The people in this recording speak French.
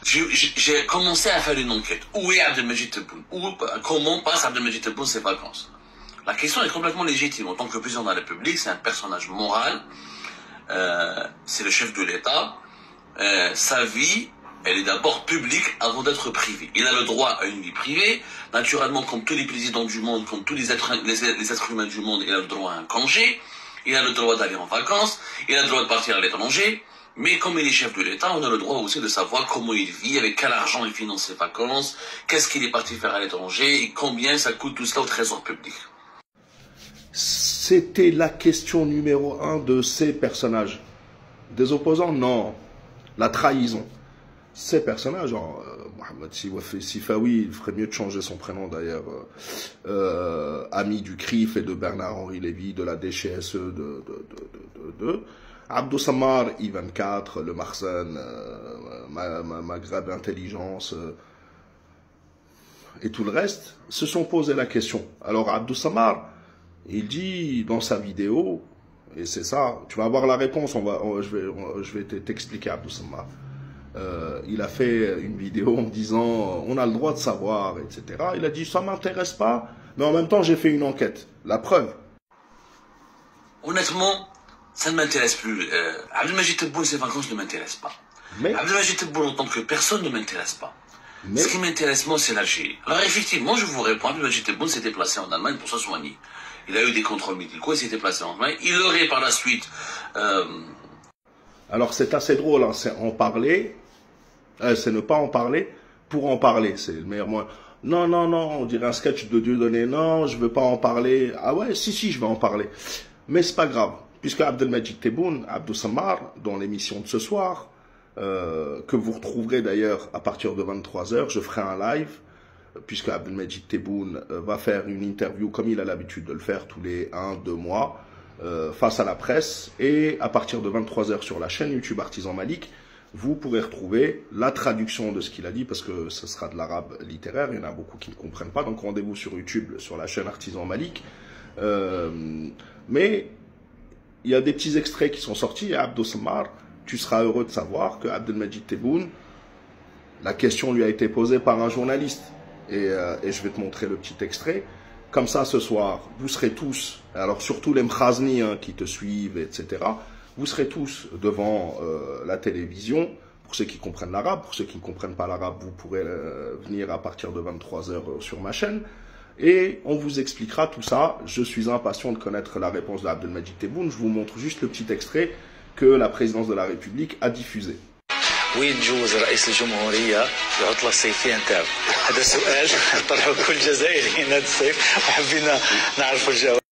J'ai commencé à faire une enquête. Où est Abdelmajid Tebboune? Comment passe Abdelmajid Tebboune ses vacances? La question est complètement légitime. En tant que président de la République, c'est un personnage moral. C'est le chef de l'État. Sa vie, elle est d'abord publique avant d'être privée. Il a le droit à une vie privée. Naturellement, comme tous les présidents du monde, comme tous les êtres humains du monde, il a le droit à un congé. Il a le droit d'aller en vacances. Il a le droit de partir à l'étranger. Mais comme il est chef de l'État, on a le droit aussi de savoir comment il vit, avec quel argent il finance ses vacances, qu'est-ce qu'il est parti faire à l'étranger et combien ça coûte tout cela au trésor public. C'était la question numéro 1 de ces personnages. Des opposants, non. La trahison. Ces personnages, Mohamed Sifawi, il ferait mieux de changer son prénom d'ailleurs, ami du CRIF et de Bernard-Henri Lévy, de la DCSE, Abdou Samar, I24, le Marsen, Maghreb Intelligence et tout le reste, se sont posé la question. Alors Abdou Samar, il dit dans sa vidéo, et c'est ça, tu vas avoir la réponse, je vais t'expliquer Abdou Samar. Il a fait une vidéo en disant on a le droit de savoir, etc. Il a dit ça m'intéresse pas, mais en même temps j'ai fait une enquête. La preuve. Honnêtement, ça ne m'intéresse plus. Abdelmajid Tebboune, ses vacances ne m'intéressent pas. Mais Abdelmajid Tebboune en tant que personne ne m'intéresse pas. Mais ce qui m'intéresse moi, c'est l'Algérie. Alors effectivement, je vous réponds, Abdelmajid Tebboune s'était placé en Allemagne pour se soigner. Il a eu des contrôles médicaux, il s'était placé en Allemagne. Il aurait par la suite... Alors c'est assez drôle, hein, c'est en parler, c'est ne pas en parler pour en parler. C'est le meilleur moyen. Non, non, non, on dirait un sketch de Dieudonné. Non, je veux pas en parler. Ah ouais, si, je vais en parler. Mais c'est pas grave. Puisque Abdelmajid Tebboune, Abdou Samar, dans l'émission de ce soir, que vous retrouverez d'ailleurs à partir de 23h, je ferai un live, puisque Abdelmajid Tebboune va faire une interview comme il a l'habitude de le faire tous les 1-2 mois, face à la presse, et à partir de 23h sur la chaîne YouTube Artisan Malik, vous pourrez retrouver la traduction de ce qu'il a dit, parce que ce sera de l'arabe littéraire, il y en a beaucoup qui ne comprennent pas, donc rendez-vous sur YouTube, sur la chaîne Artisan Malik. Mais il y a des petits extraits qui sont sortis, et Abdou Samar, tu seras heureux de savoir que Abdelmajid Tebboune, la question lui a été posée par un journaliste, et je vais te montrer le petit extrait. Comme ça, ce soir, vous serez tous, alors surtout les Mkhazni qui te suivent, etc., vous serez tous devant la télévision. Pour ceux qui comprennent l'arabe, pour ceux qui ne comprennent pas l'arabe, vous pourrez venir à partir de 23h sur ma chaîne. Et on vous expliquera tout ça. Je suis impatient de connaître la réponse d'Abdelmajid Tebboune. Je vous montre juste le petit extrait que la présidence de la République a diffusé. وين جوز رئيس الجمهورية العطلة الصيفية نتاعو؟ هذا سؤال طرحه كل جزائري هذا الصيف وحبينا نعرفوا الجواب.